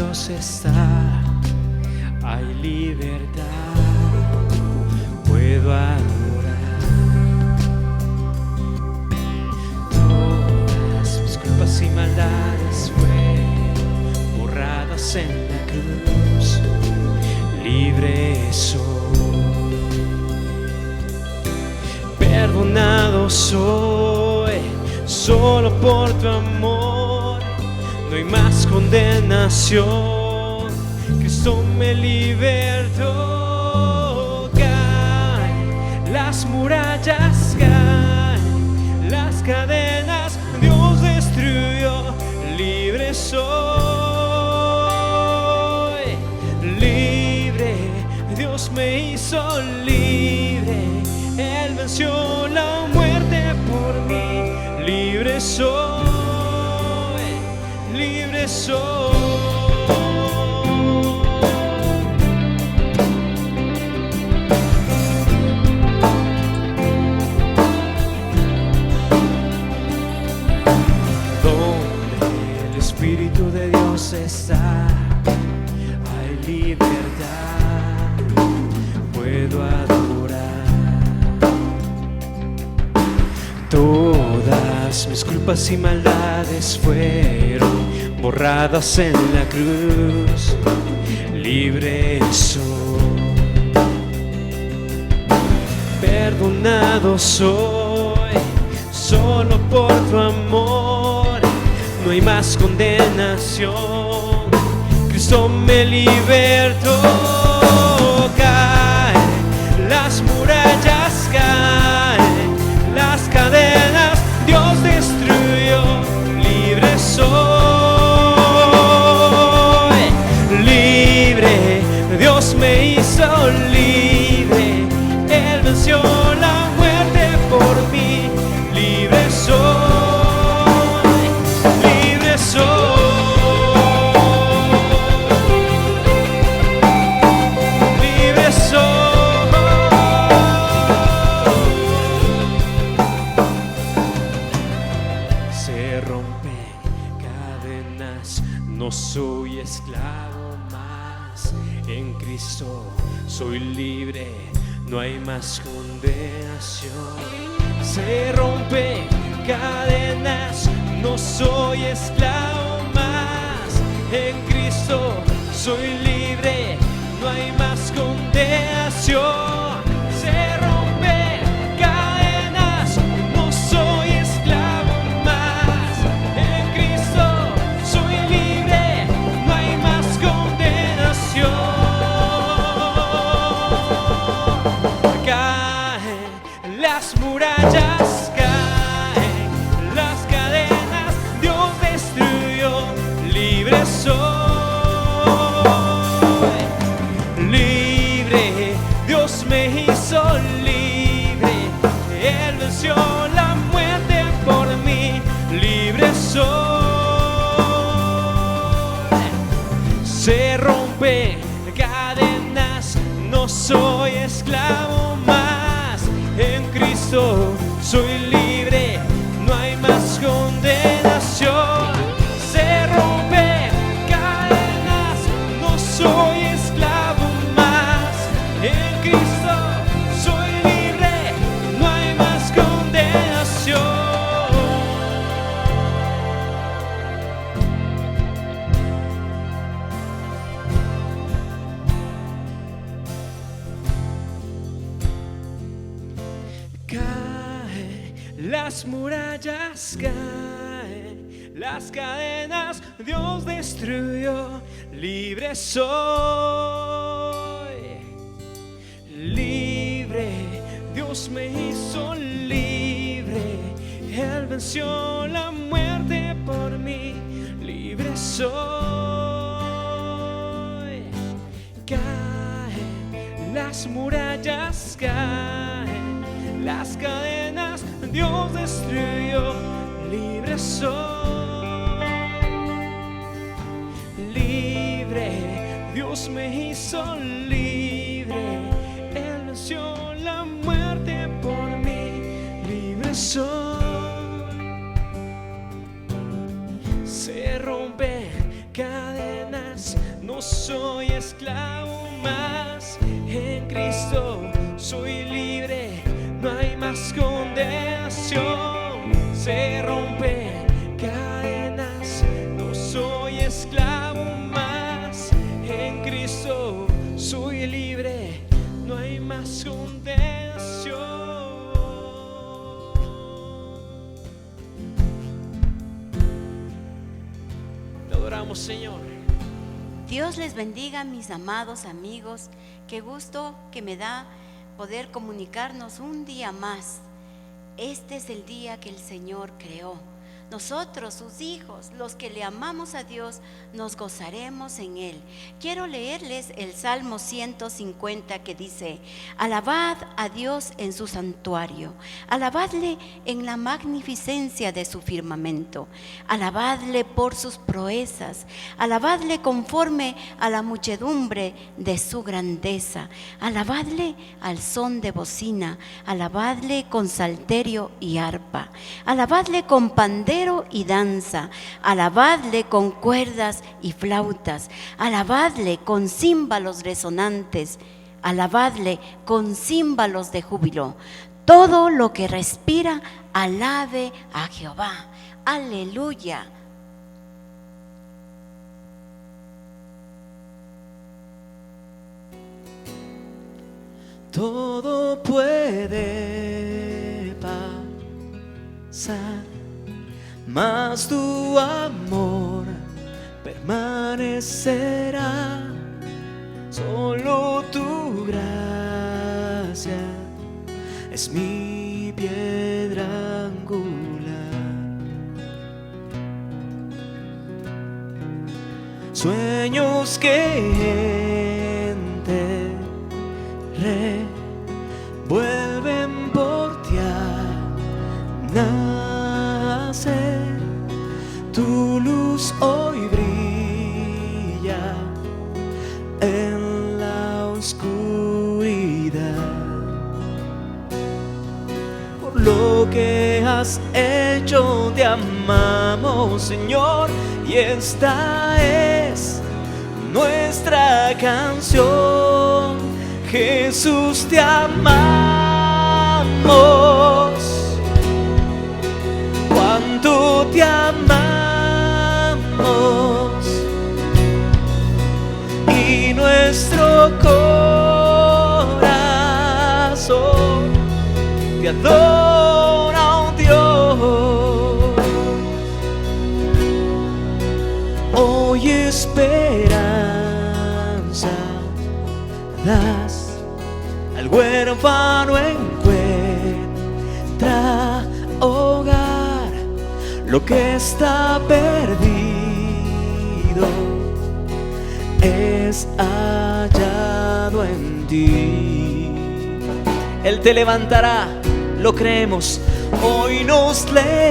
Dios está, hay libertad, puedo adorar. Todas mis culpas y maldades fueron borradas en la cruz, libre soy, perdonado soy, solo por tu amor, no hay más condenación, Cristo me libertó. Caen las murallas, caen las cadenas, Dios destruyó, libre soy, libre, Dios me hizo libre, Él venció la muerte por mí, libre soy, libre soy. Donde el Espíritu de Dios está, hay libertad, puedo adorar. Todas mis culpas y maldades fueron borradas en la cruz, libre soy, perdonado soy, solo por tu amor, no hay más condenación, Cristo me libertó. Caen las murallas, caen las cadenas, Dios destruyó, libre soy, libre, Dios me hizo libre, Él venció la muerte por mí, libre soy, libre soy. No soy esclavo más, en Cristo soy libre, no hay más condenación. Se rompen cadenas, no soy esclavo más, en Cristo soy libre, no hay más condenación. Se rompen cadenas, no soy esclavo más, en Cristo soy libre, no hay más condenación. Caen las murallas, caen las cadenas, Dios destruyó, libre soy, libre, Dios me hizo libre, Él venció la muerte por mí, libre soy. Se rompen cadenas, no soy esclavo más, en Cristo soy libre, no hay más condenación. Se rompen cadenas, no soy esclavo más, en Cristo soy libre, no hay más condenación. Caen las murallas, caen las cadenas, Dios destruyó, libre soy, libre, Dios me hizo libre, Él venció la muerte por mí, libre soy. Caen las murallas, caen las cadenas, Dios destruyó, libre soy, libre, Dios me hizo libre, Él venció la muerte por mí, libre soy. Se rompen cadenas, más condenación. Te adoramos, Señor. Dios les bendiga, mis amados amigos. Qué gusto que me da poder comunicarnos un día más. Este es el día que el Señor creó. Nosotros, sus hijos, los que le amamos a Dios, nos gozaremos en Él. Quiero leerles el Salmo 150 que dice: alabad a Dios en su santuario, alabadle en la magnificencia de su firmamento, alabadle por sus proezas, alabadle conforme a la muchedumbre de su grandeza, alabadle al son de bocina, alabadle con salterio y arpa, alabadle con pandero y danza, alabadle con cuerdas y flautas, alabadle con címbalos resonantes, alabadle con címbalos de júbilo. Todo lo que respira, alabe a Jehová. Aleluya. Todo puede pasar, mas tu amor permanecerá. Solo tu gracia es mi piedra angular. Sueños que enterré vuelven por ti a nacer. Tu luz hoy brilla en la oscuridad. Por lo que has hecho te amamos, Señor, y esta es nuestra canción. Jesús, te amamos, cuánto te amamos, y nuestro corazón te adora, oh Dios. Hoy esperanza das al huérfano, encuentra hogar. Lo que está perdido es hallado en ti. Él te levantará, lo creemos. Hoy nos levantarás,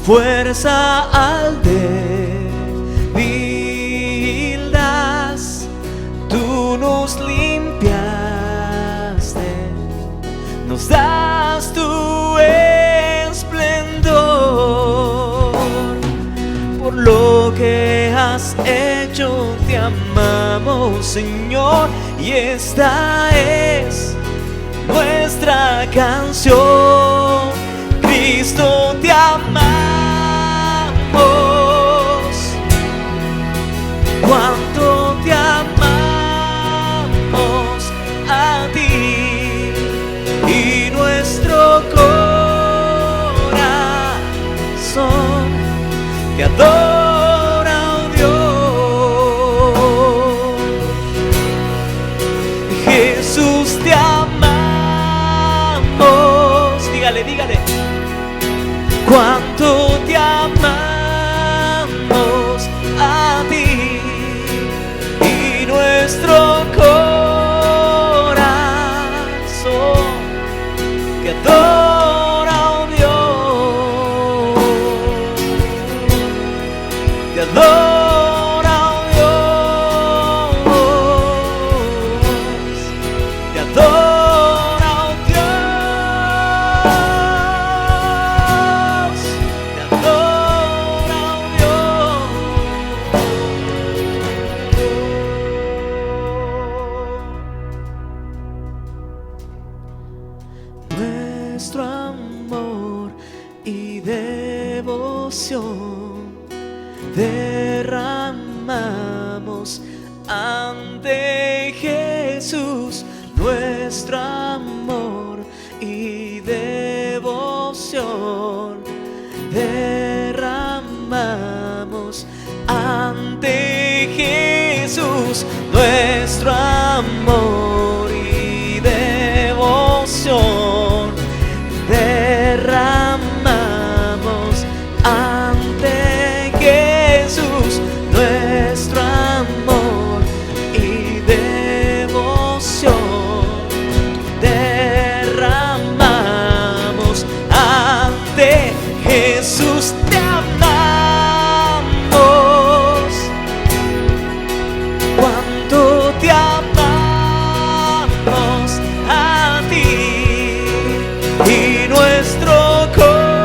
fuerza al débil das. Tú nos limpiaste, nos das tu esplendor. Por lo que has hecho te amamos, Señor, y esta es nuestra canción. Cristo, te amamos, cuánto te amamos a ti, y nuestro corazón te adora, oh Dios. Jesús, te amamos. Dígale, dígale. Cuánto te amamos a ti, y nuestro corazón te adora, oh Dios. Te adora, oh Dios. Te adora, oh Dios. Te adora, oh Dios. Nuestro amor y devoción derramamos ante Jesús nuestro amor y devoción. Derramamos ante Jesús nuestro amor y devoción. Derramamos ante Jesús nuestro amor y devoción. Derramamos ante Jesús, te amamos. Cuánto te amamos a ti, y nuestro corazón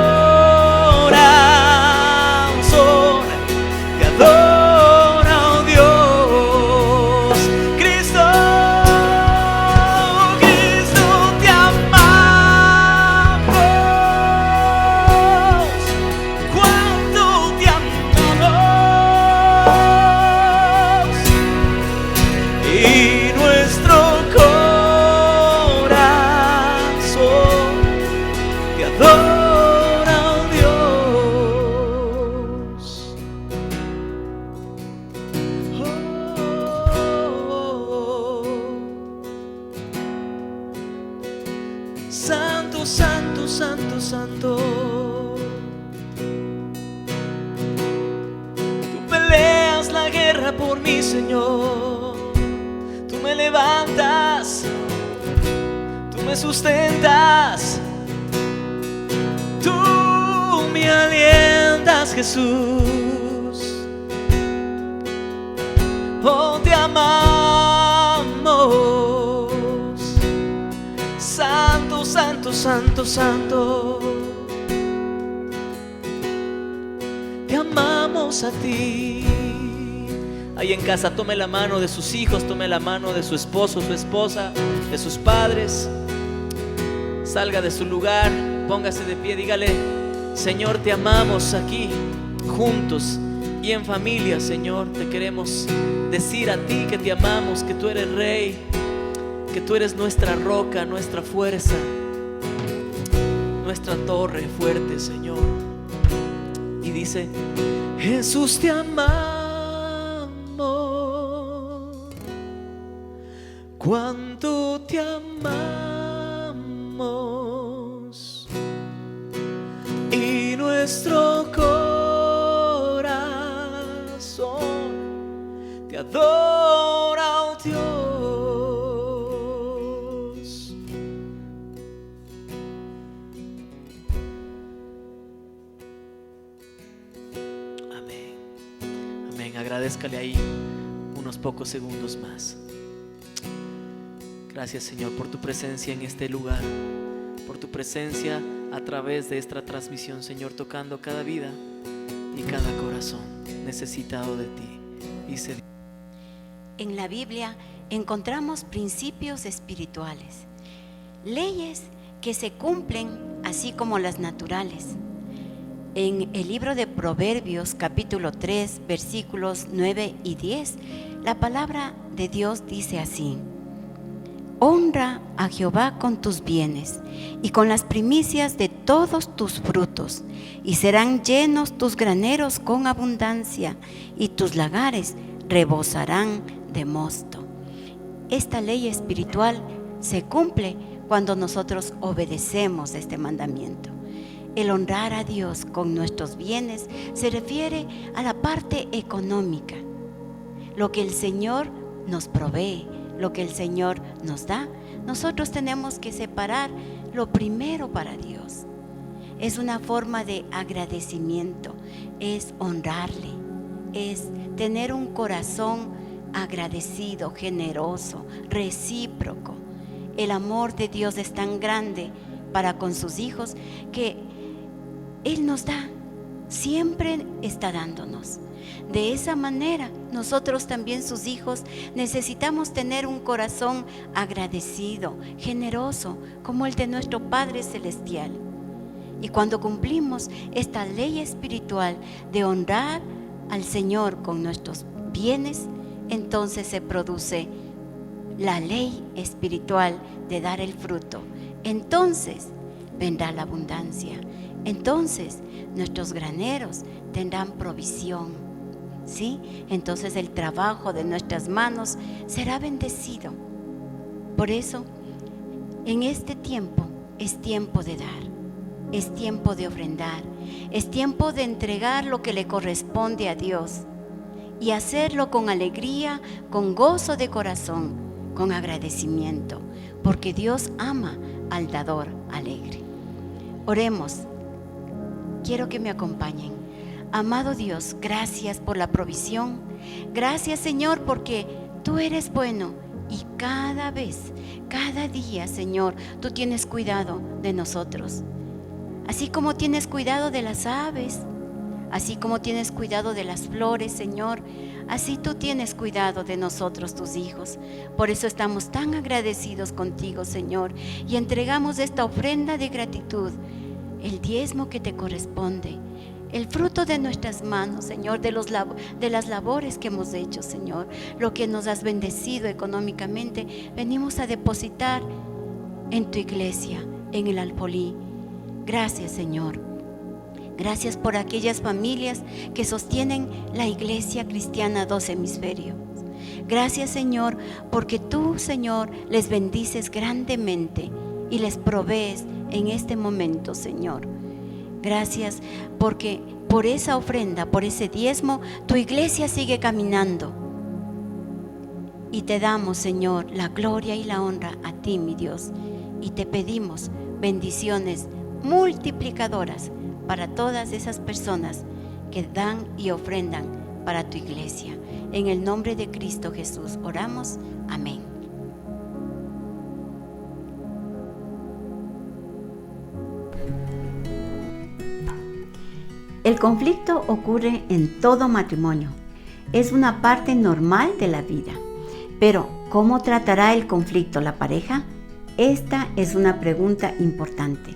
te adora, oh Dios. Cristo, Cristo, te amamos. Cuánto te amamos, y nuestro corazón te adora, oh Dios. Santo, santo, santo, santo. Tú peleas la guerra por mí, Señor. Tú me levantas, tú me sustentas, tú me alientas, Jesús. Oh, te amamos. Santo, santo, santo, santo. Te amamos a ti. Ahí en casa, tome la mano de sus hijos, tome la mano de su esposo, su esposa, de sus padres. Salga de su lugar, póngase de pie, dígale: Señor, te amamos aquí, juntos y en familia. Señor, te queremos decir a ti que te amamos, que tú eres Rey, que tú eres nuestra roca, nuestra fuerza, nuestra torre fuerte, Señor. Y dice: Jesús, te amamos. Cuánto te amamos, y nuestro corazón te adora, oh Dios. Amén. Amén. Agradézcale ahí unos pocos segundos más. Gracias, Señor, por tu presencia en este lugar, por tu presencia a través de esta transmisión, Señor, tocando cada vida y cada corazón necesitado de ti. Dice: En la Biblia encontramos principios espirituales, leyes que se cumplen así como las naturales. En el libro de Proverbios, capítulo 3, versículos 9 y 10, la palabra de Dios dice así: Honra a Jehová con tus bienes y con las primicias de todos tus frutos, y serán llenos tus graneros con abundancia, y tus lagares rebosarán de mosto. Esta ley espiritual se cumple cuando nosotros obedecemos este mandamiento. El honrar a Dios con nuestros bienes se refiere a la parte económica, lo que el Señor nos provee, lo que el Señor nos da. Nosotros tenemos que separar lo primero para Dios. Es una forma de agradecimiento, es honrarle, es tener un corazón agradecido, generoso, recíproco. El amor de Dios es tan grande para con sus hijos que Él nos da, siempre está dándonos. De esa manera, nosotros también, sus hijos, necesitamos tener un corazón agradecido, generoso, como el de nuestro Padre Celestial. Y cuando cumplimos esta ley espiritual de honrar al Señor con nuestros bienes, entonces se produce la ley espiritual de dar el fruto. Entonces vendrá la abundancia. Entonces nuestros graneros tendrán provisión, ¿sí? Entonces el trabajo de nuestras manos será bendecido. Por eso, en este tiempo es tiempo de dar, es tiempo de ofrendar, es tiempo de entregar lo que le corresponde a Dios y hacerlo con alegría, con gozo de corazón, con agradecimiento, porque Dios ama al dador alegre. Oremos. Quiero que me acompañen. Amado Dios, gracias por la provisión. Gracias, Señor, porque tú eres bueno y cada vez, cada día, Señor, tú tienes cuidado de nosotros. Así como tienes cuidado de las aves, así como tienes cuidado de las flores, Señor, así tú tienes cuidado de nosotros, tus hijos. Por eso estamos tan agradecidos contigo, Señor, y entregamos esta ofrenda de gratitud, el diezmo que te corresponde, el fruto de nuestras manos, Señor, de las labores que hemos hecho, Señor, lo que nos has bendecido económicamente, venimos a depositar en tu iglesia, en el alfolí. Gracias, Señor. Gracias por aquellas familias que sostienen la iglesia cristiana Dos Hemisferios. Gracias, Señor, porque tú, Señor, les bendices grandemente y les provees en este momento, Señor. Gracias porque por esa ofrenda, por ese diezmo, tu iglesia sigue caminando. Y te damos, Señor, la gloria y la honra a ti, mi Dios. Y te pedimos bendiciones multiplicadoras para todas esas personas que dan y ofrendan para tu iglesia. En el nombre de Cristo Jesús oramos. Amén. El conflicto ocurre en todo matrimonio. Es una parte normal de la vida. Pero, ¿cómo tratará el conflicto la pareja? Esta es una pregunta importante.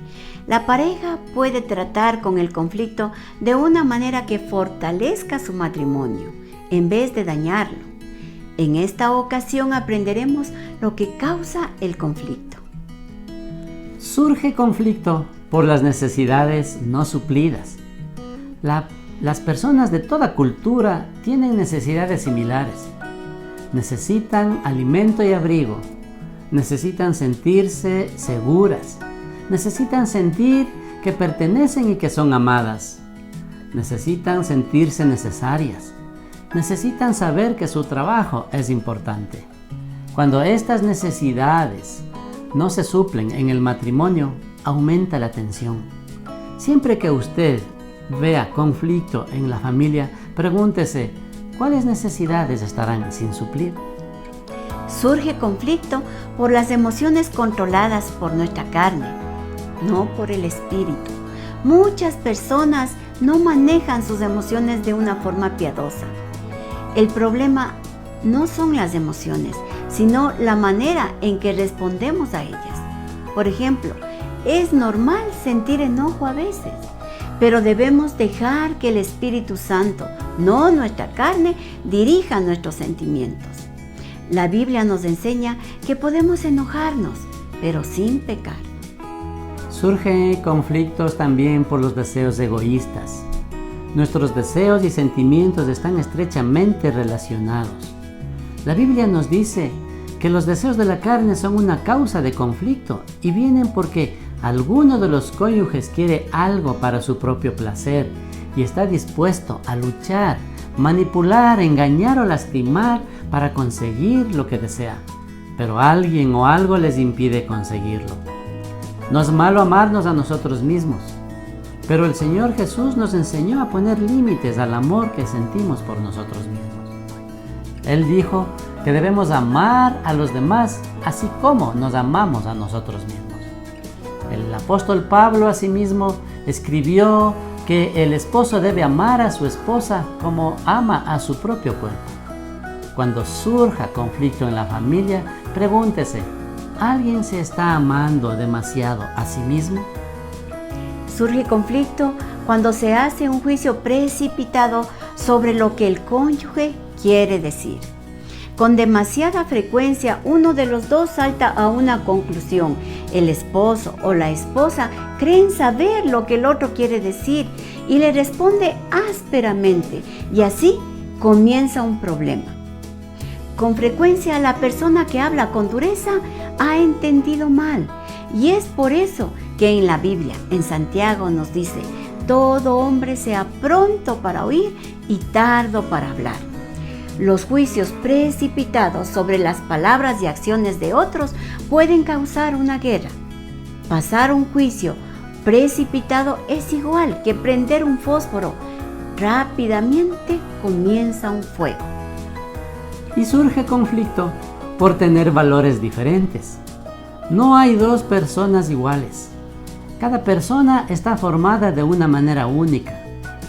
La pareja puede tratar con el conflicto de una manera que fortalezca su matrimonio, en vez de dañarlo. En esta ocasión aprenderemos lo que causa el conflicto. Surge conflicto por las necesidades no suplidas. Las personas de toda cultura tienen necesidades similares. Necesitan alimento y abrigo. Necesitan sentirse seguras. Necesitan sentir que pertenecen y que son amadas. Necesitan sentirse necesarias. Necesitan saber que su trabajo es importante. Cuando estas necesidades no se suplen en el matrimonio, aumenta la tensión. Siempre que usted vea conflicto en la familia, pregúntese, ¿cuáles necesidades estarán sin suplir? Surge conflicto por las emociones controladas por nuestra carne, no por el espíritu. Muchas personas no manejan sus emociones de una forma piadosa. El problema no son las emociones, sino la manera en que respondemos a ellas. Por ejemplo, es normal sentir enojo a veces, pero debemos dejar que el Espíritu Santo, no nuestra carne, dirija nuestros sentimientos. La Biblia nos enseña que podemos enojarnos, pero sin pecar. Surgen conflictos también por los deseos egoístas. Nuestros deseos y sentimientos están estrechamente relacionados. La Biblia nos dice que los deseos de la carne son una causa de conflicto y vienen porque alguno de los cónyuges quiere algo para su propio placer y está dispuesto a luchar, manipular, engañar o lastimar para conseguir lo que desea, pero alguien o algo les impide conseguirlo. No es malo amarnos a nosotros mismos, pero el Señor Jesús nos enseñó a poner límites al amor que sentimos por nosotros mismos. Él dijo que debemos amar a los demás así como nos amamos a nosotros mismos. El apóstol Pablo asimismo escribió que el esposo debe amar a su esposa como ama a su propio cuerpo. Cuando surja conflicto en la familia, pregúntese, ¿alguien se está amando demasiado a sí mismo? Surge conflicto cuando se hace un juicio precipitado sobre lo que el cónyuge quiere decir. Con demasiada frecuencia uno de los dos salta a una conclusión. El esposo o la esposa creen saber lo que el otro quiere decir y le responde ásperamente, y así comienza un problema. Con frecuencia la persona que habla con dureza ha entendido mal, y es por eso que en la Biblia, en Santiago nos dice: todo hombre sea pronto para oír y tardo para hablar. Los juicios precipitados sobre las palabras y acciones de otros pueden causar una guerra. Pasar un juicio precipitado es igual que prender un fósforo. Rápidamente comienza un fuego. Y surge conflicto por tener valores diferentes. No hay dos personas iguales. Cada persona está formada de una manera única,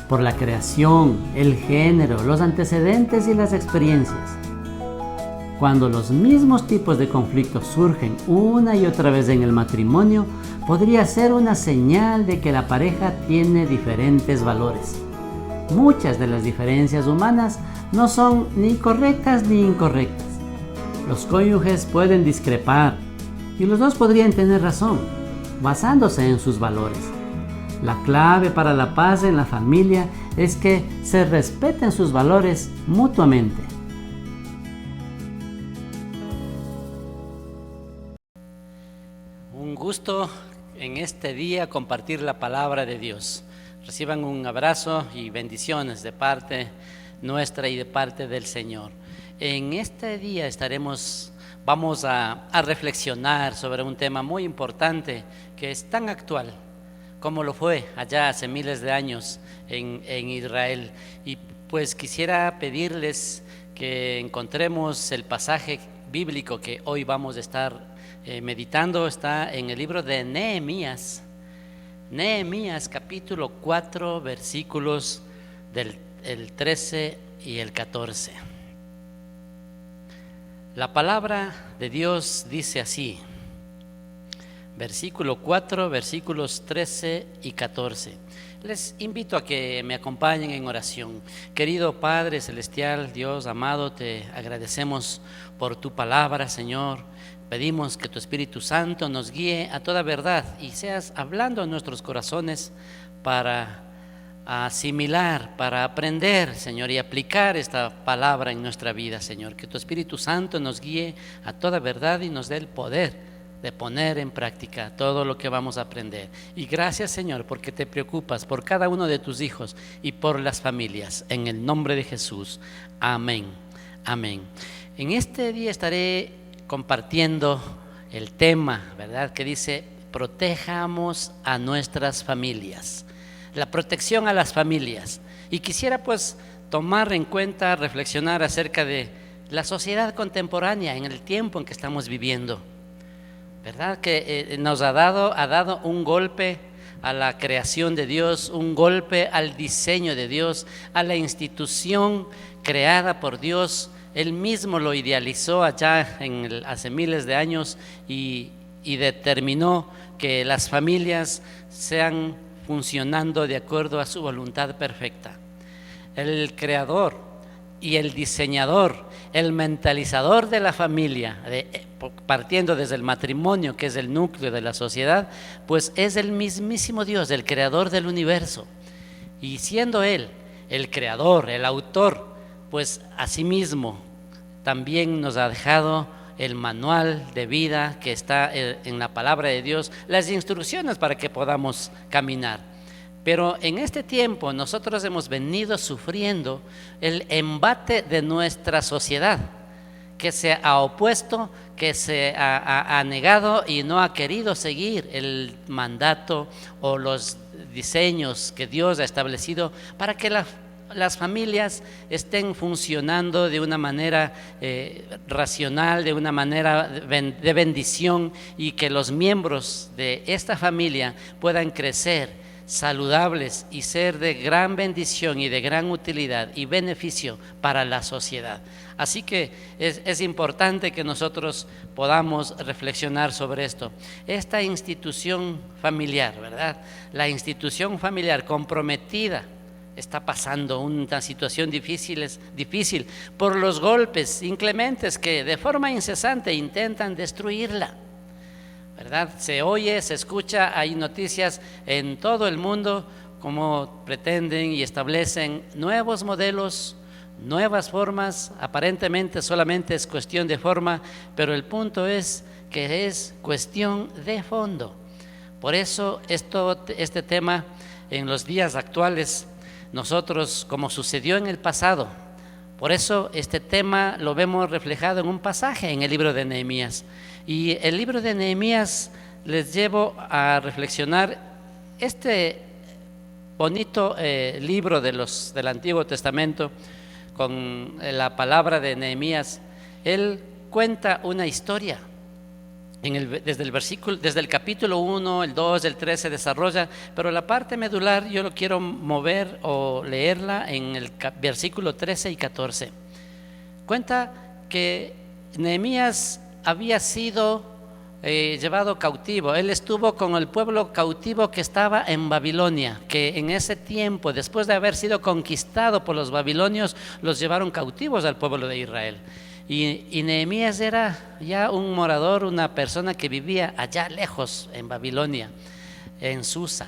por la creación, el género, los antecedentes y las experiencias. Cuando los mismos tipos de conflictos surgen una y otra vez en el matrimonio, podría ser una señal de que la pareja tiene diferentes valores. Muchas de las diferencias humanas no son ni correctas ni incorrectas. Los cónyuges pueden discrepar y los dos podrían tener razón, basándose en sus valores. La clave para la paz en la familia es que se respeten sus valores mutuamente. Un gusto en este día compartir la palabra de Dios. Reciban un abrazo y bendiciones de parte nuestra y de parte del Señor. En este día vamos a reflexionar sobre un tema muy importante que es tan actual como lo fue allá hace miles de años en Israel. Y pues quisiera pedirles que encontremos el pasaje bíblico que hoy vamos a estar meditando. Está en el libro de Nehemías. Nehemías capítulo 4 versículos del 13 y el 14. La palabra de Dios dice así, versículo 4, versículos 13 y 14. Les invito a que me acompañen en oración. Querido Padre Celestial, Dios amado, te agradecemos por tu palabra, Señor. Pedimos que tu Espíritu Santo nos guíe a toda verdad y seas hablando en nuestros corazones para asimilar, para aprender, Señor, y aplicar esta palabra en nuestra vida, Señor. Que tu Espíritu Santo nos guíe a toda verdad y nos dé el poder de poner en práctica todo lo que vamos a aprender. Y gracias, Señor, porque te preocupas por cada uno de tus hijos y por las familias. En el nombre de Jesús. Amén. Amén. En este día estaré compartiendo el tema, ¿verdad?, que dice: protejamos a nuestras familias. La protección a las familias. Y quisiera pues tomar en cuenta, reflexionar acerca de la sociedad contemporánea en el tiempo en que estamos viviendo, ¿verdad? Que nos ha dado un golpe a la creación de Dios, un golpe al diseño de Dios, a la institución creada por Dios. Él mismo lo idealizó allá hace miles de años y determinó que las familias sean funcionando de acuerdo a su voluntad perfecta. El creador y el diseñador, el mentalizador de la familia, partiendo desde el matrimonio, que es el núcleo de la sociedad, pues es el mismísimo Dios, el creador del universo. Y siendo Él el creador, el autor, pues asimismo también nos ha dejado el manual de vida que está en la palabra de Dios, las instrucciones para que podamos caminar. Pero en este tiempo nosotros hemos venido sufriendo el embate de nuestra sociedad, que se ha opuesto, que se ha negado y no ha querido seguir el mandato o los diseños que Dios ha establecido para que las familias estén funcionando de una manera racional, de una manera de bendición, y que los miembros de esta familia puedan crecer saludables y ser de gran bendición y de gran utilidad y beneficio para la sociedad. Así que es importante que nosotros podamos reflexionar sobre esto. Esta institución familiar, ¿verdad? La institución familiar comprometida está pasando una situación difícil por los golpes inclementes que de forma incesante intentan destruirla, ¿verdad? Se oye, se escucha, hay noticias en todo el mundo como pretenden y establecen nuevos modelos, nuevas formas. Aparentemente solamente es cuestión de forma, pero el punto es que es cuestión de fondo. Por eso este tema en los días actuales, nosotros, como sucedió en el pasado, por eso este tema lo vemos reflejado en un pasaje en el libro de Nehemías. Y el libro de Nehemías les llevo a reflexionar este bonito libro del Antiguo Testamento con la palabra de Nehemías. Él cuenta una historia. Desde el capítulo 1, el 2, el 3 se desarrolla, pero la parte medular yo lo quiero mover o leerla en el versículo 13 y 14. Cuenta que Nehemías había sido llevado cautivo. Él estuvo con el pueblo cautivo que estaba en Babilonia, que en ese tiempo, después de haber sido conquistado por los babilonios, los llevaron cautivos al pueblo de Israel. Y Nehemías era ya un morador, una persona que vivía allá lejos en Babilonia, en Susa.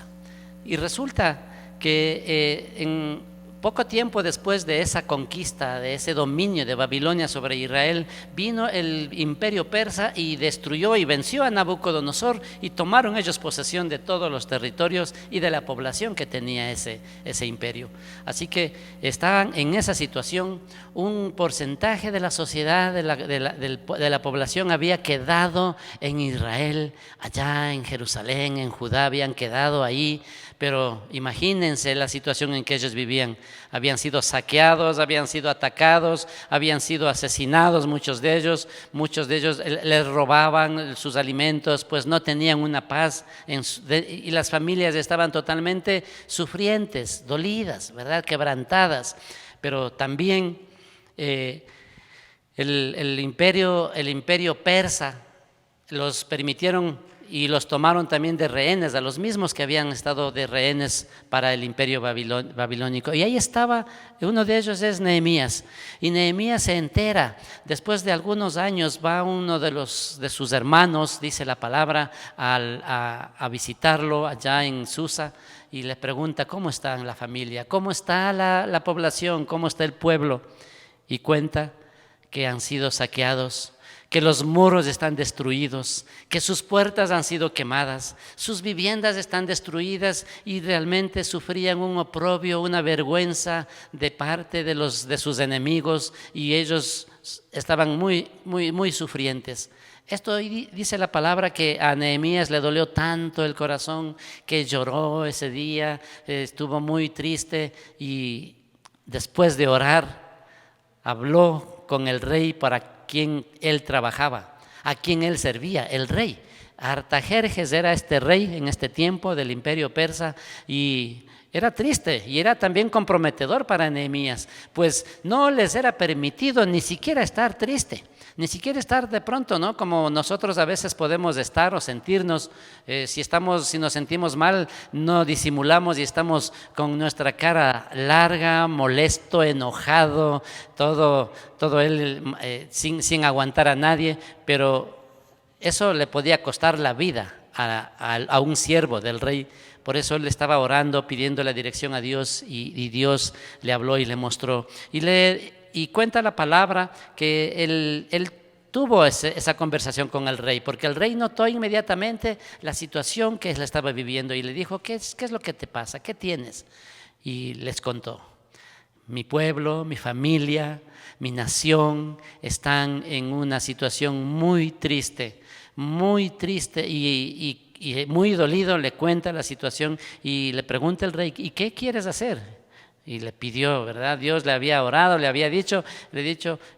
Y resulta que en poco tiempo después de esa conquista, de ese dominio de Babilonia sobre Israel, vino el imperio persa y destruyó y venció a Nabucodonosor, y tomaron ellos posesión de todos los territorios y de la población que tenía ese imperio. Así que estaban en esa situación. Un porcentaje de la sociedad, de la población había quedado en Israel, allá en Jerusalén, en Judá, habían quedado ahí. Pero imagínense la situación en que ellos vivían. Habían sido saqueados, habían sido atacados, habían sido asesinados muchos de ellos les robaban sus alimentos, pues no tenían una paz y las familias estaban totalmente sufrientes, dolidas, ¿verdad? Quebrantadas. Pero también el imperio persa los permitieron y los tomaron también de rehenes, a los mismos que habían estado de rehenes para el imperio babilónico. Y ahí estaba, uno de ellos es Nehemías. Y Nehemías se entera, después de algunos años va uno de sus hermanos, dice la palabra, a visitarlo allá en Susa, y le pregunta cómo está la familia, cómo está la población, cómo está el pueblo. Y cuenta que han sido saqueados, que los muros están destruidos, que sus puertas han sido quemadas, sus viviendas están destruidas, y realmente sufrían un oprobio, una vergüenza de parte de sus enemigos, y ellos estaban muy, muy, muy sufrientes. Esto dice la palabra que a Nehemías le dolió tanto el corazón que lloró ese día, estuvo muy triste, y después de orar habló con el rey para quien él trabajaba, a quien él servía, el rey. Artajerjes era este rey en este tiempo del imperio persa, y era triste y era también comprometedor para Nehemías, pues no les era permitido ni siquiera estar triste, ni siquiera estar de pronto, ¿no? Como nosotros a veces podemos estar o sentirnos, si nos sentimos mal, no disimulamos y estamos con nuestra cara larga, molesto, enojado, todo él sin aguantar a nadie, pero eso le podía costar la vida a un siervo del rey. Por eso él estaba orando, pidiendo la dirección a Dios, y Dios le habló y le mostró. Y cuenta la palabra que él tuvo esa conversación con el rey, porque el rey notó inmediatamente la situación que él estaba viviendo y le dijo: ¿Qué es lo que te pasa? ¿Qué tienes? Y les contó: mi pueblo, mi familia, mi nación están en una situación muy triste y muy dolido. Le cuenta la situación y le pregunta el rey: ¿y qué quieres hacer? Y le pidió, ¿verdad? Dios le había orado, le había dicho,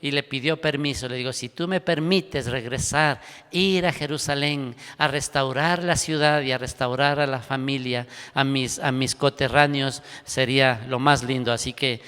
y le pidió permiso. Le digo: si tú me permites regresar, ir a Jerusalén, a restaurar la ciudad y a restaurar a la familia, a mis coterráneos, sería lo más lindo. Así que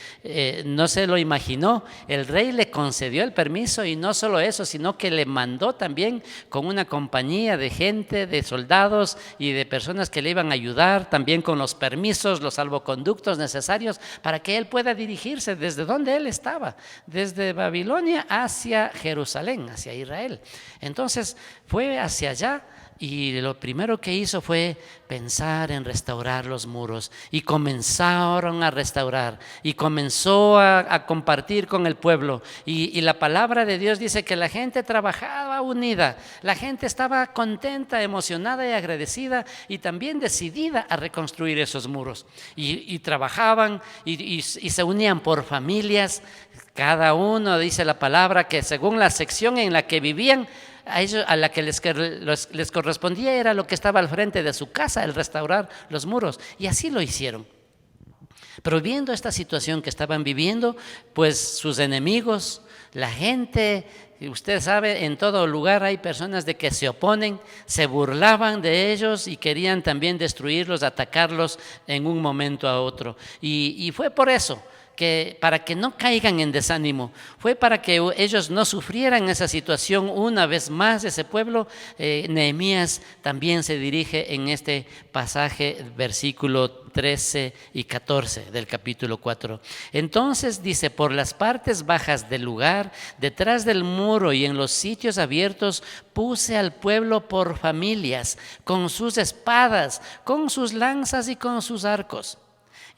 no se lo imaginó. El rey le concedió el permiso, y no solo eso, sino que le mandó también con una compañía de gente, de soldados y de personas que le iban a ayudar, también con los permisos, los salvoconductos necesarios para que él pueda dirigirse desde donde él estaba, desde Babilonia hacia Jerusalén, hacia Israel. Entonces fue hacia allá. Y lo primero que hizo fue pensar en restaurar los muros, y comenzaron a restaurar, y comenzó a compartir con el pueblo, y la palabra de Dios dice que la gente trabajaba unida, la gente estaba contenta, emocionada y agradecida, y también decidida a reconstruir esos muros, y trabajaban y se unían por familias. Cada uno, dice la palabra, que según la sección en la que vivían, a ellos, a la que les correspondía era lo que estaba al frente de su casa, el restaurar los muros, y así lo hicieron. Pero viendo esta situación que estaban viviendo, pues sus enemigos, la gente, usted sabe, en todo lugar hay personas de que se oponen, se burlaban de ellos y querían también destruirlos, atacarlos en un momento a otro, y fue por eso que para que no caigan en desánimo, fue para que ellos no sufrieran esa situación una vez más. Ese pueblo, Nehemías también se dirige en este pasaje, versículo 13 y 14 del capítulo 4. Entonces dice: por las partes bajas del lugar, detrás del muro y en los sitios abiertos, puse al pueblo por familias, con sus espadas, con sus lanzas y con sus arcos.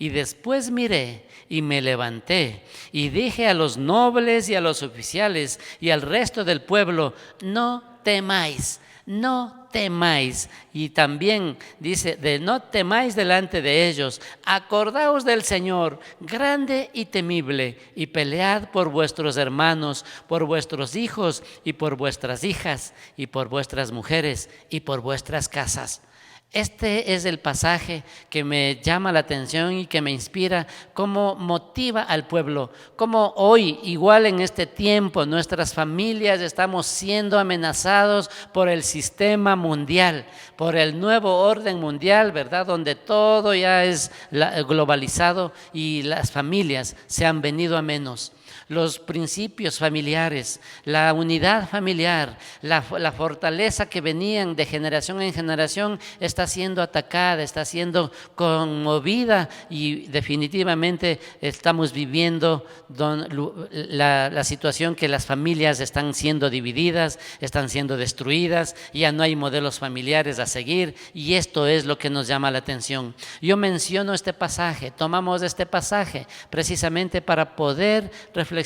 Y después miré y me levanté y dije a los nobles y a los oficiales y al resto del pueblo: no temáis, no temáis. Y también dice: de no temáis delante de ellos, acordaos del Señor, grande y temible, y pelead por vuestros hermanos, por vuestros hijos y por vuestras hijas y por vuestras mujeres y por vuestras casas. Este es el pasaje que me llama la atención y que me inspira, cómo motiva al pueblo, cómo hoy, igual en este tiempo, nuestras familias estamos siendo amenazados por el sistema mundial, por el nuevo orden mundial, ¿verdad? Donde todo ya es globalizado y las familias se han venido a menos. Los principios familiares, la unidad familiar, la fortaleza que venían de generación en generación está siendo atacada, está siendo conmovida, y definitivamente estamos viviendo la situación que las familias están siendo divididas, están siendo destruidas, ya no hay modelos familiares a seguir, y esto es lo que nos llama la atención. Yo menciono este pasaje, tomamos este pasaje precisamente para poder reflexionar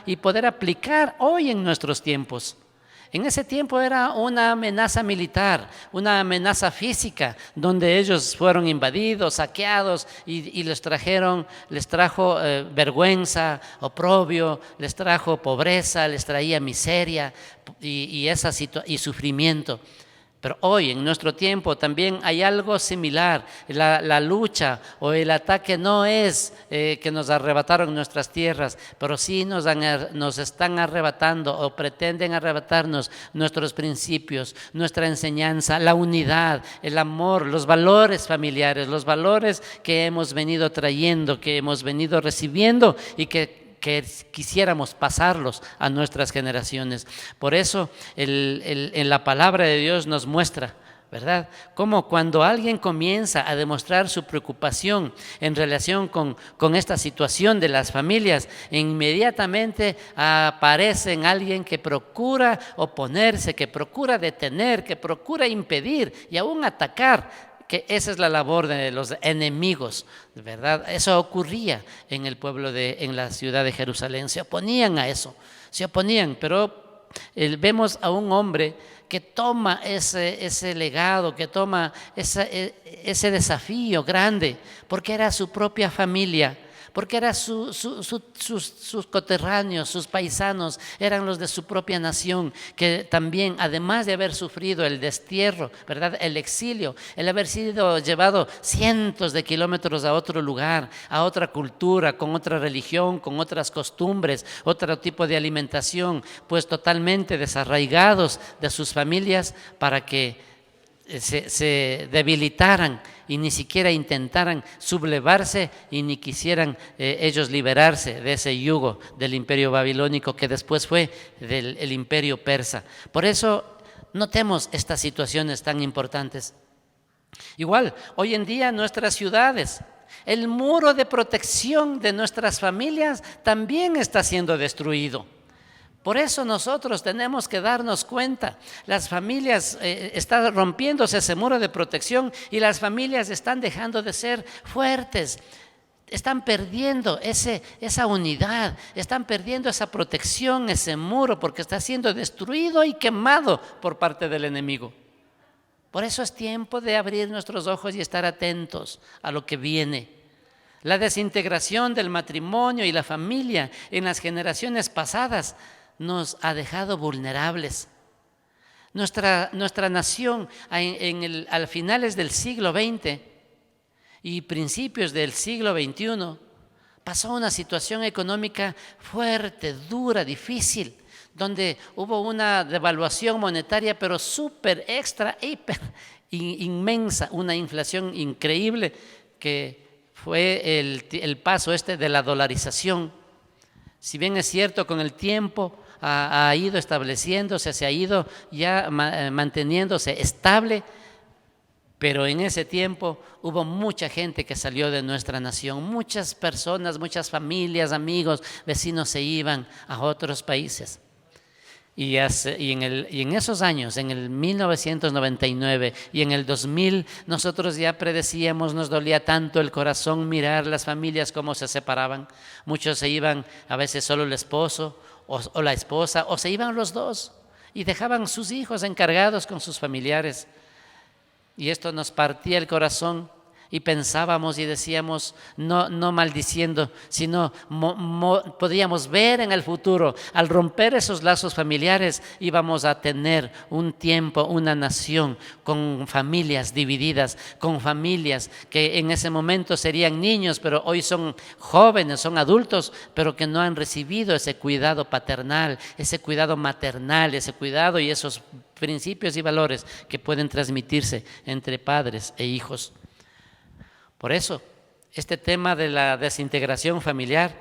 y poder aplicar hoy en nuestros tiempos. En ese tiempo era una amenaza militar, una amenaza física, donde ellos fueron invadidos, saqueados, y les trajo vergüenza, oprobio, les trajo pobreza, les traía miseria y sufrimiento. Pero hoy, en nuestro tiempo, también hay algo similar. La lucha o el ataque no es que nos arrebataron nuestras tierras, pero sí nos están arrebatando o pretenden arrebatarnos nuestros principios, nuestra enseñanza, la unidad, el amor, los valores familiares, los valores que hemos venido trayendo, que hemos venido recibiendo y que quisiéramos pasarlos a nuestras generaciones. Por eso en la palabra de Dios nos muestra, ¿verdad?, cómo cuando alguien comienza a demostrar su preocupación en relación con esta situación de las familias, inmediatamente aparece alguien que procura oponerse, que procura detener, que procura impedir y aún atacar. Que esa es la labor de los enemigos, ¿verdad? Eso ocurría en el pueblo en la ciudad de Jerusalén. Se oponían a eso, se oponían, pero vemos a un hombre que toma ese legado, que toma ese desafío grande, porque era su propia familia, porque eran sus coterráneos, sus paisanos, eran los de su propia nación, que también, además de haber sufrido el destierro, ¿verdad?, el exilio, el haber sido llevado cientos de kilómetros a otro lugar, a otra cultura, con otra religión, con otras costumbres, otro tipo de alimentación, pues totalmente desarraigados de sus familias, para que se debilitaran y ni siquiera intentaran sublevarse y ni quisieran ellos liberarse de ese yugo del imperio babilónico, que después fue el imperio persa. Por eso notemos estas situaciones tan importantes. Igual, hoy en día nuestras ciudades, El muro de protección de nuestras familias también está siendo destruido. Por eso nosotros tenemos que darnos cuenta, las familias están rompiéndose ese muro de protección y las familias están dejando de ser fuertes, están perdiendo esa unidad, están perdiendo esa protección, ese muro, porque está siendo destruido y quemado por parte del enemigo. Por eso es tiempo de abrir nuestros ojos y estar atentos a lo que viene. La desintegración del matrimonio y la familia en las generaciones pasadas nos ha dejado vulnerables. Nuestra nación al finales del siglo XX y principios del siglo XXI pasó una situación económica fuerte, dura, difícil, donde hubo una devaluación monetaria pero súper, extra, hiper, inmensa, una inflación increíble que fue el paso de la dolarización. Si bien es cierto, con el tiempo ha ido estableciéndose, se ha ido ya manteniéndose estable, pero en ese tiempo hubo mucha gente que salió de nuestra nación, muchas personas, muchas familias, amigos, vecinos se iban a otros países. Y en esos años, en el 1999 y en el 2000, nosotros ya predecíamos, nos dolía tanto el corazón mirar las familias cómo se separaban. Muchos se iban, a veces solo el esposo o la esposa, o se iban los dos y dejaban sus hijos encargados con sus familiares. Y esto nos partía el corazón y pensábamos y decíamos, no maldiciendo, sino podíamos ver en el futuro, al romper esos lazos familiares, íbamos a tener un tiempo, una nación con familias divididas, con familias que en ese momento serían niños, pero hoy son jóvenes, son adultos, pero que no han recibido ese cuidado paternal, ese cuidado maternal, ese cuidado y esos principios y valores que pueden transmitirse entre padres e hijos. Por eso, este tema de la desintegración familiar,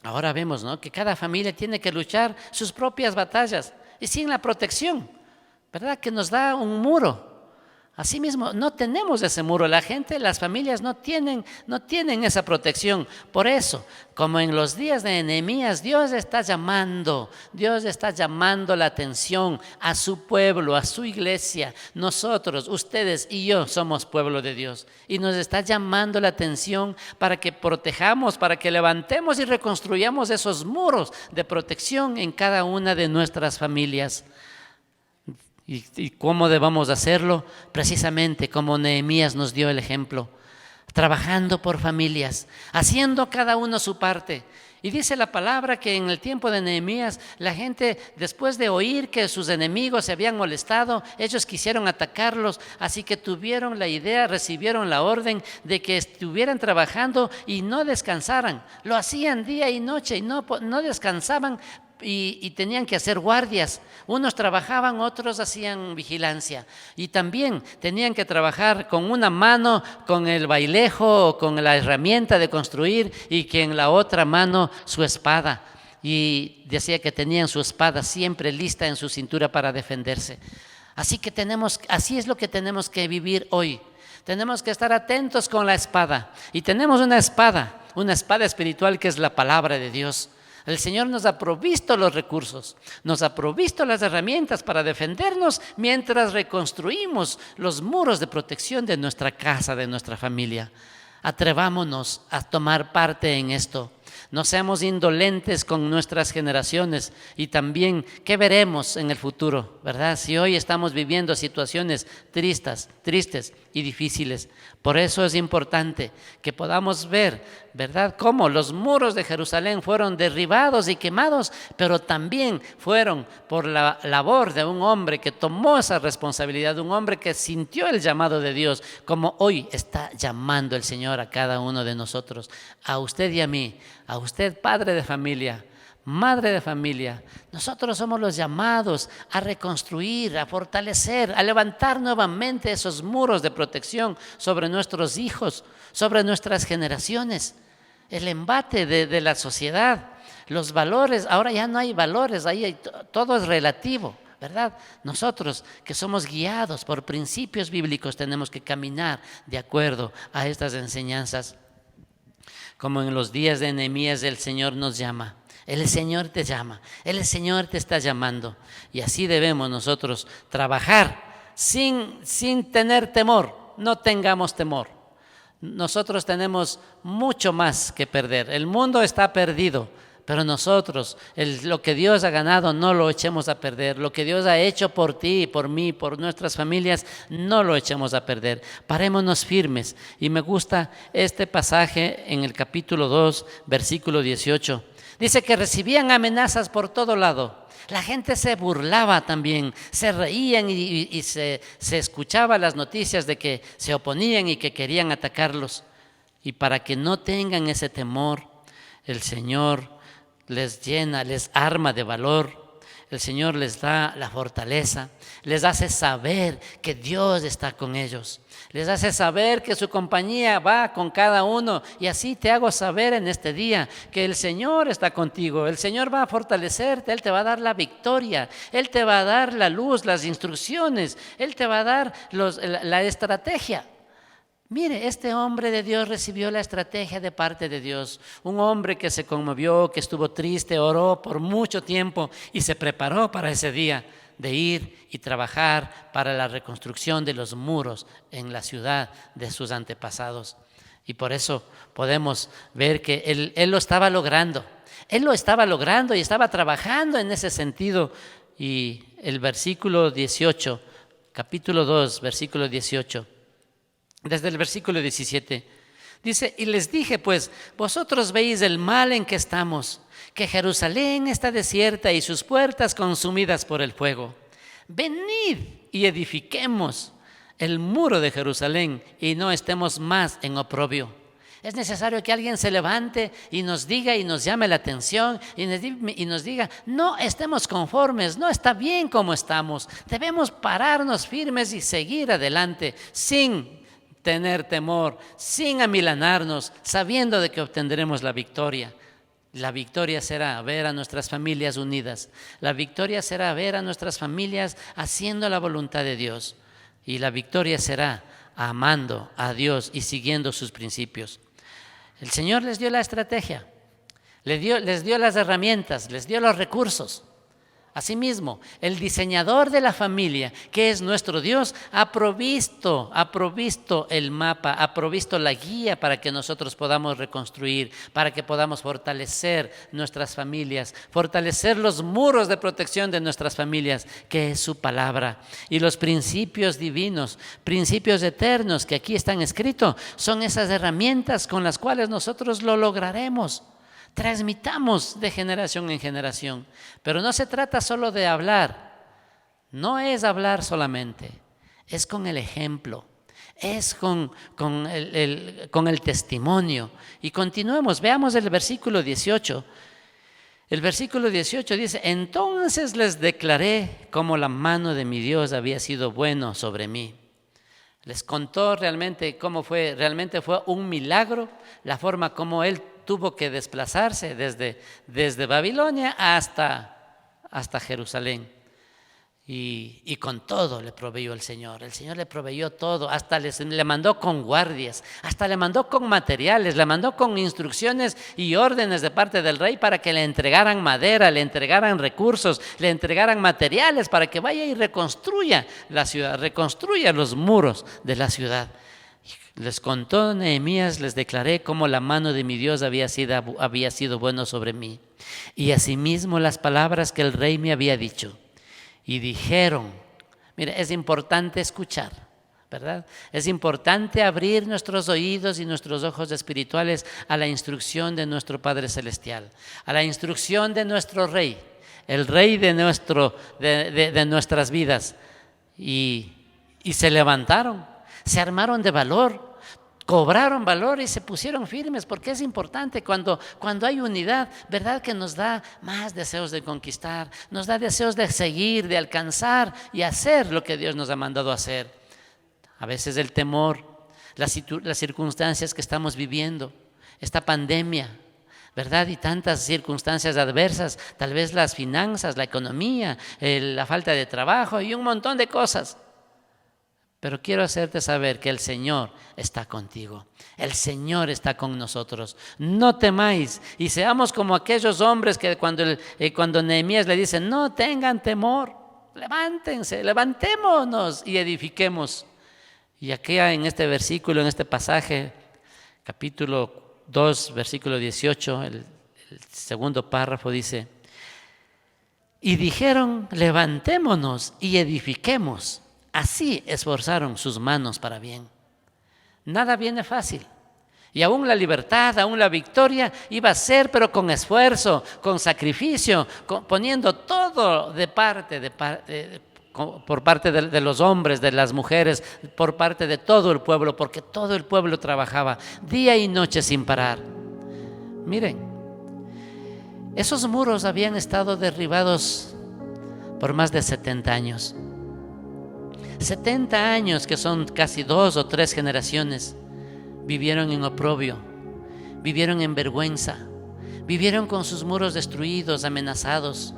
ahora vemos, ¿no?, que cada familia tiene que luchar sus propias batallas y sin la protección, ¿verdad?, que nos da un muro. Asimismo, no tenemos ese muro, la gente, las familias no tienen esa protección. Por eso, como en los días de Nehemías, Dios está llamando la atención a su pueblo, a su iglesia. Nosotros, ustedes y yo somos pueblo de Dios y nos está llamando la atención para que protejamos, para que levantemos y reconstruyamos esos muros de protección en cada una de nuestras familias. ¿Y cómo debamos hacerlo? Precisamente como Nehemías nos dio el ejemplo, trabajando por familias, haciendo cada uno su parte. Y dice la palabra que en el tiempo de Nehemías, la gente, después de oír que sus enemigos se habían molestado, ellos quisieron atacarlos, así que tuvieron la idea, recibieron la orden de que estuvieran trabajando y no descansaran. Lo hacían día y noche y no descansaban. Y tenían que hacer guardias, unos trabajaban, otros hacían vigilancia y también tenían que trabajar con una mano con el bailejo o con la herramienta de construir y que en la otra mano su espada, y decía que tenían su espada siempre lista en su cintura para defenderse. Así es lo que tenemos que vivir hoy. Tenemos que estar atentos con la espada y tenemos una espada espiritual que es la palabra de Dios. El Señor nos ha provisto los recursos, nos ha provisto las herramientas para defendernos mientras reconstruimos los muros de protección de nuestra casa, de nuestra familia. Atrevámonos a tomar parte en esto. No seamos indolentes con nuestras generaciones y también qué veremos en el futuro, ¿verdad? Si hoy estamos viviendo situaciones tristes y difíciles. Por eso es importante que podamos ver, ¿verdad?, cómo los muros de Jerusalén fueron derribados y quemados, pero también fueron por la labor de un hombre que tomó esa responsabilidad, de un hombre que sintió el llamado de Dios, como hoy está llamando el Señor a cada uno de nosotros, a usted y a mí, a usted padre de familia, madre de familia. Nosotros somos los llamados a reconstruir, a fortalecer, a levantar nuevamente esos muros de protección sobre nuestros hijos, sobre nuestras generaciones. El embate de la sociedad, los valores, ahora ya no hay valores, todo es relativo, ¿verdad? Nosotros que somos guiados por principios bíblicos tenemos que caminar de acuerdo a estas enseñanzas. como en los días de Nehemías el Señor nos llama. El Señor te llama, el Señor te está llamando. Y así debemos nosotros trabajar sin tener temor. No tengamos temor. Nosotros tenemos mucho más que perder. El mundo está perdido, pero nosotros, lo que Dios ha ganado, no lo echemos a perder. Lo que Dios ha hecho por ti, por mí, por nuestras familias, no lo echemos a perder. Parémonos firmes. Y me gusta este pasaje en el capítulo 2, versículo 18. Dice que recibían amenazas por todo lado. La gente se burlaba también, se reían y se escuchaba las noticias de que se oponían y que querían atacarlos. Y para que no tengan ese temor, el Señor les llena, les arma de valor. El Señor les da la fortaleza, les hace saber que Dios está con ellos, les hace saber que su compañía va con cada uno. Y así te hago saber en este día que el Señor está contigo, el Señor va a fortalecerte, Él te va a dar la victoria, Él te va a dar la luz, las instrucciones, Él te va a dar la estrategia. Mire, este hombre de Dios recibió la estrategia de parte de Dios. Un hombre que se conmovió, que estuvo triste, oró por mucho tiempo y se preparó para ese día de ir y trabajar para la reconstrucción de los muros en la ciudad de sus antepasados. Y por eso podemos ver que él lo estaba logrando. Él lo estaba logrando y estaba trabajando en ese sentido. Y el versículo 18, capítulo 2, versículo 18. Desde el versículo 17, dice: y les dije, pues, vosotros veis el mal en que estamos, que Jerusalén está desierta y sus puertas consumidas por el fuego. Venid y edifiquemos el muro de Jerusalén y no estemos más en oprobio. Es necesario que alguien se levante y nos diga y nos llame la atención y nos diga: no estemos conformes, no está bien como estamos. Debemos pararnos firmes y seguir adelante sin tener temor, sin amilanarnos, sabiendo de que obtendremos la victoria. La victoria será ver a nuestras familias unidas. La victoria será ver a nuestras familias haciendo la voluntad de Dios. Y la victoria será amando a Dios y siguiendo sus principios. El Señor les dio la estrategia, les dio las herramientas, les dio los recursos. Asimismo, el diseñador de la familia, que es nuestro Dios, ha provisto el mapa, ha provisto la guía para que nosotros podamos reconstruir, para que podamos fortalecer nuestras familias, fortalecer los muros de protección de nuestras familias, que es su palabra. Y los principios divinos, principios eternos que aquí están escritos, son esas herramientas con las cuales nosotros lo lograremos. Transmitamos de generación en generación. Pero no se trata solo de hablar, no es hablar solamente, es con el ejemplo, es con el testimonio. Y continuemos, veamos el versículo 18. El versículo 18 dice: entonces les declaré cómo la mano de mi Dios había sido bueno sobre mí. Les contó realmente cómo fue, realmente fue un milagro la forma como él tuvo que desplazarse desde Babilonia hasta Jerusalén. Y con todo le proveyó el Señor le proveyó todo, hasta le mandó con guardias, hasta le mandó con materiales, le mandó con instrucciones y órdenes de parte del rey para que le entregaran madera, le entregaran recursos, le entregaran materiales para que vaya y reconstruya la ciudad, reconstruya los muros de la ciudad. Les contó Nehemías, les declaré cómo la mano de mi Dios había sido bueno sobre mí, y asimismo las palabras que el rey me había dicho. Y dijeron, mire, es importante escuchar, ¿verdad? Es importante abrir nuestros oídos y nuestros ojos espirituales a la instrucción de nuestro Padre Celestial, a la instrucción de nuestro Rey, el Rey de nuestras vidas. Y se levantaron, se armaron de valor, cobraron valor y se pusieron firmes, porque es importante cuando hay unidad, ¿verdad? Que nos da más deseos de conquistar, nos da deseos de seguir, de alcanzar y hacer lo que Dios nos ha mandado a hacer. A veces el temor, las circunstancias que estamos viviendo, esta pandemia, ¿verdad? Y tantas circunstancias adversas, tal vez las finanzas, la economía, la falta de trabajo y un montón de cosas. Pero quiero hacerte saber que el Señor está contigo. El Señor está con nosotros. No temáis y seamos como aquellos hombres que cuando Nehemías le dice, no tengan temor, levántense, levantémonos y edifiquemos. Y aquí en este versículo, en este pasaje, capítulo 2, versículo 18, el segundo párrafo dice, y dijeron, levantémonos y edifiquemos. Así esforzaron sus manos para bien. Nada viene fácil. Y aún la libertad, aún la victoria iba a ser, pero con esfuerzo, con sacrificio, poniendo todo de parte, por parte de los hombres, de las mujeres, por parte de todo el pueblo, porque todo el pueblo trabajaba día y noche sin parar. Miren, esos muros habían estado derribados por más de 70 años. 70 años, que son casi 2 o 3 generaciones, vivieron en oprobio, vivieron en vergüenza, vivieron con sus muros destruidos, amenazados,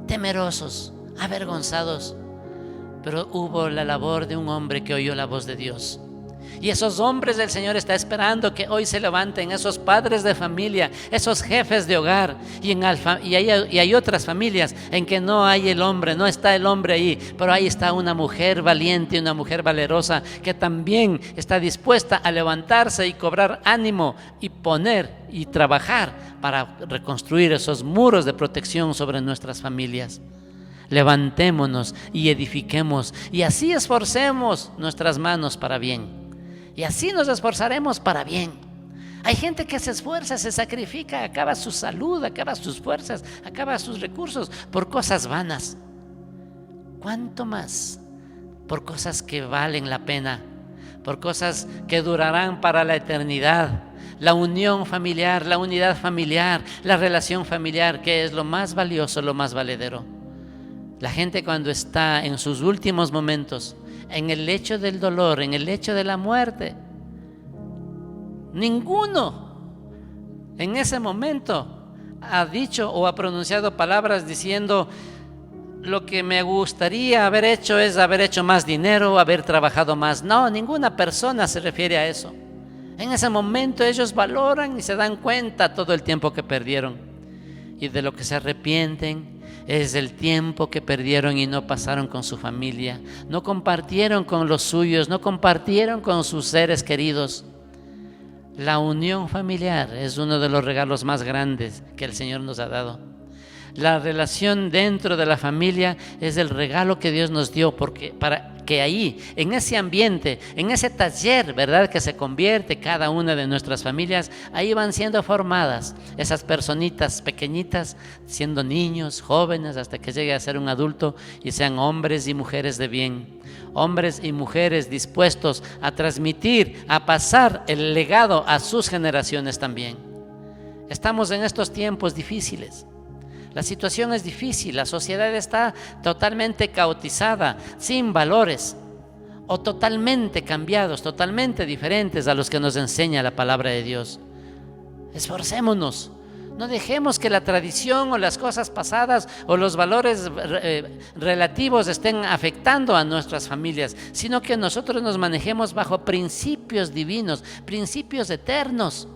temerosos, avergonzados. Pero hubo la labor de un hombre que oyó la voz de Dios. Y esos hombres del Señor está esperando que hoy se levanten esos padres de familia, esos jefes de hogar. Y hay otras familias en que no hay el hombre, no está el hombre ahí, pero ahí está una mujer valiente, una mujer valerosa que también está dispuesta a levantarse y cobrar ánimo y poner y trabajar para reconstruir esos muros de protección sobre nuestras familias. Levantémonos y edifiquemos, y así esforcemos nuestras manos para bien. Y así nos esforzaremos para bien. Hay gente que se esfuerza, se sacrifica, acaba su salud, acaba sus fuerzas, acaba sus recursos por cosas vanas. ¿Cuánto más por cosas que valen la pena? Por cosas que durarán para la eternidad. La unión familiar, la unidad familiar, la relación familiar, que es lo más valioso, lo más valedero. La gente cuando está en sus últimos momentos, en el lecho del dolor, en el lecho de la muerte, ninguno en ese momento ha dicho o ha pronunciado palabras diciendo, lo que me gustaría haber hecho es haber hecho más dinero, haber trabajado más. No, ninguna persona se refiere a eso. En ese momento ellos valoran y se dan cuenta todo el tiempo que perdieron, y de lo que se arrepienten es el tiempo que perdieron y no pasaron con su familia, no compartieron con los suyos, no compartieron con sus seres queridos. La unión familiar es uno de los regalos más grandes que el Señor nos ha dado. La relación dentro de la familia es el regalo que Dios nos dio, porque para que ahí, en ese ambiente, en ese taller, ¿verdad?, que se convierte cada una de nuestras familias, ahí van siendo formadas esas personitas pequeñitas, siendo niños, jóvenes, hasta que llegue a ser un adulto y sean hombres y mujeres de bien, hombres y mujeres dispuestos a transmitir, a pasar el legado a sus generaciones también. Estamos en estos tiempos difíciles. La situación es difícil, la sociedad está totalmente caotizada, sin valores, o totalmente cambiados, totalmente diferentes a los que nos enseña la palabra de Dios. Esforcémonos, no dejemos que la tradición o las cosas pasadas o los valores relativos estén afectando a nuestras familias, sino que nosotros nos manejemos bajo principios divinos, principios eternos,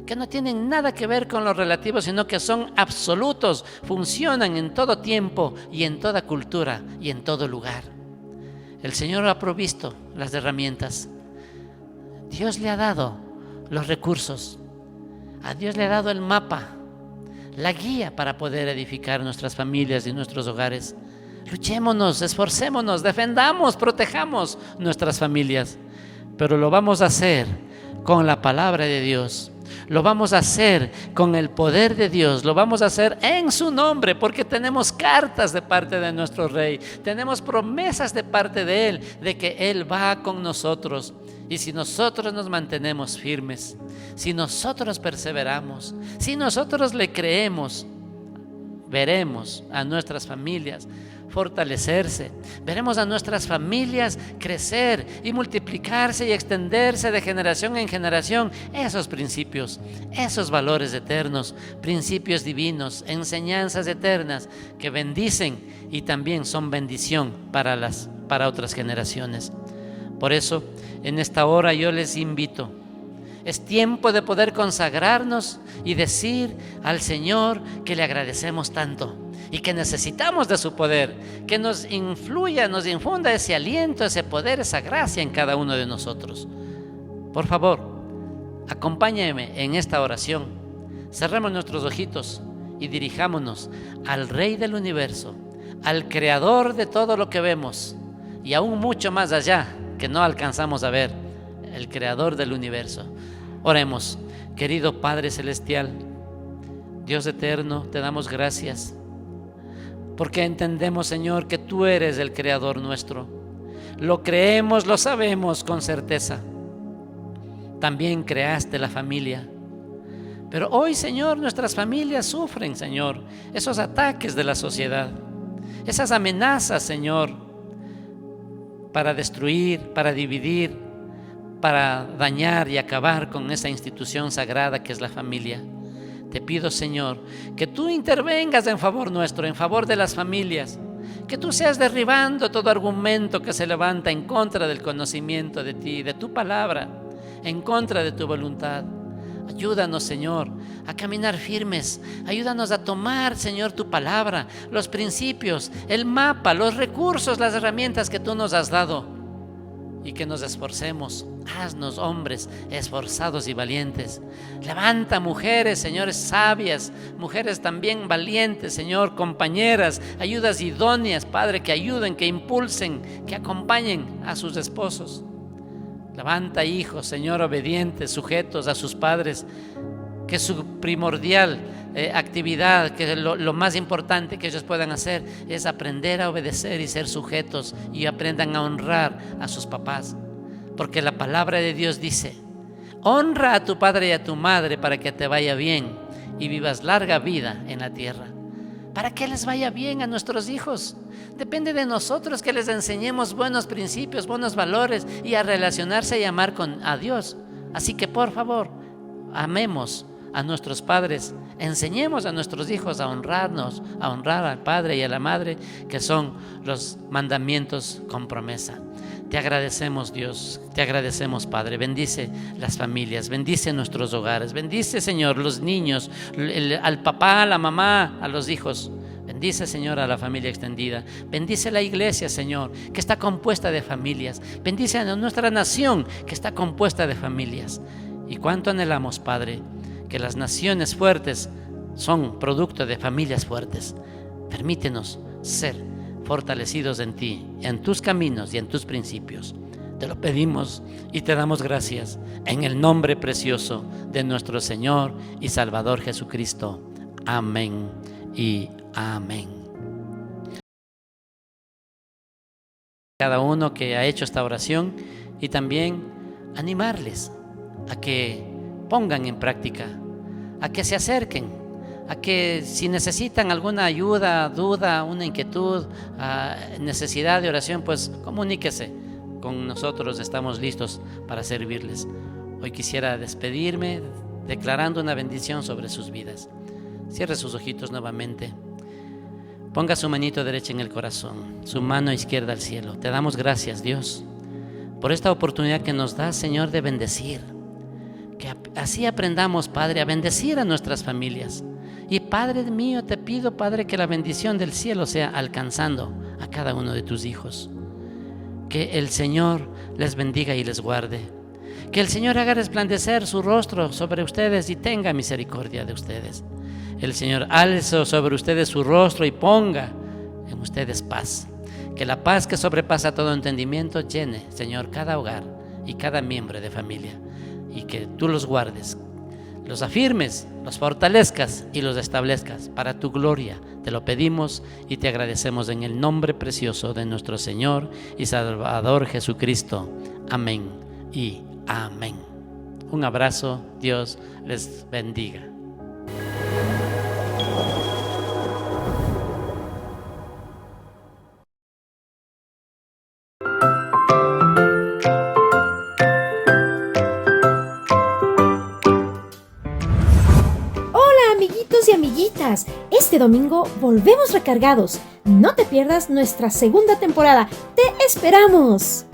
que no tienen nada que ver con lo relativo, sino que son absolutos, funcionan en todo tiempo y en toda cultura y en todo lugar. El Señor ha provisto las herramientas. Dios le ha dado los recursos. A Dios le ha dado el mapa, la guía para poder edificar nuestras familias y nuestros hogares. Luchémonos, esforcémonos, defendamos, protejamos nuestras familias, pero lo vamos a hacer con la palabra de Dios. Lo vamos a hacer con el poder de Dios, lo vamos a hacer en su nombre, porque tenemos cartas de parte de nuestro Rey, tenemos promesas de parte de Él, de que Él va con nosotros. Y si nosotros nos mantenemos firmes, si nosotros perseveramos, si nosotros le creemos, veremos a nuestras familias fortalecerse, veremos a nuestras familias crecer y multiplicarse y extenderse de generación en generación. Esos principios, esos valores eternos, principios divinos, enseñanzas eternas que bendicen y también son bendición para otras generaciones. Por eso, en esta hora yo les invito. Es tiempo de poder consagrarnos y decir al Señor que le agradecemos tanto y que necesitamos de su poder, que nos influya, nos infunda ese aliento, ese poder, esa gracia en cada uno de nosotros. Por favor, acompáñenme en esta oración. Cerremos nuestros ojitos y dirijámonos al Rey del universo, al Creador de todo lo que vemos y aún mucho más allá que no alcanzamos a ver, el Creador del universo. Oremos. Querido Padre Celestial, Dios eterno, te damos gracias porque entendemos, Señor, que tú eres el Creador nuestro. Lo creemos, lo sabemos con certeza. También creaste la familia. Pero hoy, Señor, nuestras familias sufren, Señor, esos ataques de la sociedad, esas amenazas, Señor, para destruir, para dividir, para dañar y acabar con esa institución sagrada que es la familia. Te pido, Señor, que tú intervengas en favor nuestro, en favor de las familias, que tú seas derribando todo argumento que se levanta en contra del conocimiento de ti, de tu palabra, en contra de tu voluntad. Ayúdanos, Señor, a caminar firmes. Ayúdanos a tomar, Señor, tu palabra, los principios, el mapa, los recursos, las herramientas que tú nos has dado, y que nos esforcemos. Haznos hombres esforzados y valientes. Levanta mujeres, señores, sabias, mujeres también valientes, Señor, compañeras, ayudas idóneas, Padre, que ayuden, que impulsen, que acompañen a sus esposos. Levanta hijos, Señor, obedientes, sujetos a sus padres, que su primordial actividad, que lo más importante que ellos puedan hacer es aprender a obedecer y ser sujetos, y aprendan a honrar a sus papás, porque la palabra de Dios dice: honra a tu padre y a tu madre para que te vaya bien y vivas larga vida en la tierra. Para que les vaya bien a nuestros hijos, depende de nosotros que les enseñemos buenos principios, buenos valores, y a relacionarse y amar a Dios. Así que por favor, amemos a nuestros padres, enseñemos a nuestros hijos a honrarnos, a honrar al padre y a la madre, que son los mandamientos con promesa. Te agradecemos, Dios, te agradecemos, Padre. Bendice las familias, bendice nuestros hogares, bendice, Señor, los niños, al papá, a la mamá, a los hijos. Bendice, Señor, a la familia extendida. Bendice la iglesia, Señor, que está compuesta de familias. Bendice a nuestra nación, que está compuesta de familias. Y cuánto anhelamos, Padre, que las naciones fuertes son producto de familias fuertes. Permítenos ser fortalecidos en ti, en tus caminos y en tus principios. Te lo pedimos y te damos gracias en el nombre precioso de nuestro Señor y Salvador Jesucristo. Amén y amén. Cada uno que ha hecho esta oración, y también animarles a que pongan en práctica, a que se acerquen, a que si necesitan alguna ayuda, duda, una inquietud, necesidad de oración, pues comuníquese con nosotros, estamos listos para servirles. Hoy quisiera despedirme declarando una bendición sobre sus vidas. Cierre sus ojitos nuevamente. Ponga su manito derecha en el corazón, su mano izquierda al cielo. Te damos gracias, Dios, por esta oportunidad que nos da, Señor, de bendecir. Que así aprendamos, Padre, a bendecir a nuestras familias. Y Padre mío, te pido, Padre, que la bendición del cielo sea alcanzando a cada uno de tus hijos. Que el Señor les bendiga y les guarde. Que el Señor haga resplandecer su rostro sobre ustedes y tenga misericordia de ustedes. El Señor alce sobre ustedes su rostro y ponga en ustedes paz. Que la paz que sobrepasa todo entendimiento llene, Señor, cada hogar y cada miembro de familia. Y que tú los guardes, los afirmes, los fortalezcas y los establezcas para tu gloria. Te lo pedimos y te agradecemos en el nombre precioso de nuestro Señor y Salvador Jesucristo. Amén y amén. Un abrazo, Dios les bendiga. Y amiguitas, este domingo volvemos recargados. No te pierdas nuestra segunda temporada. ¡Te esperamos!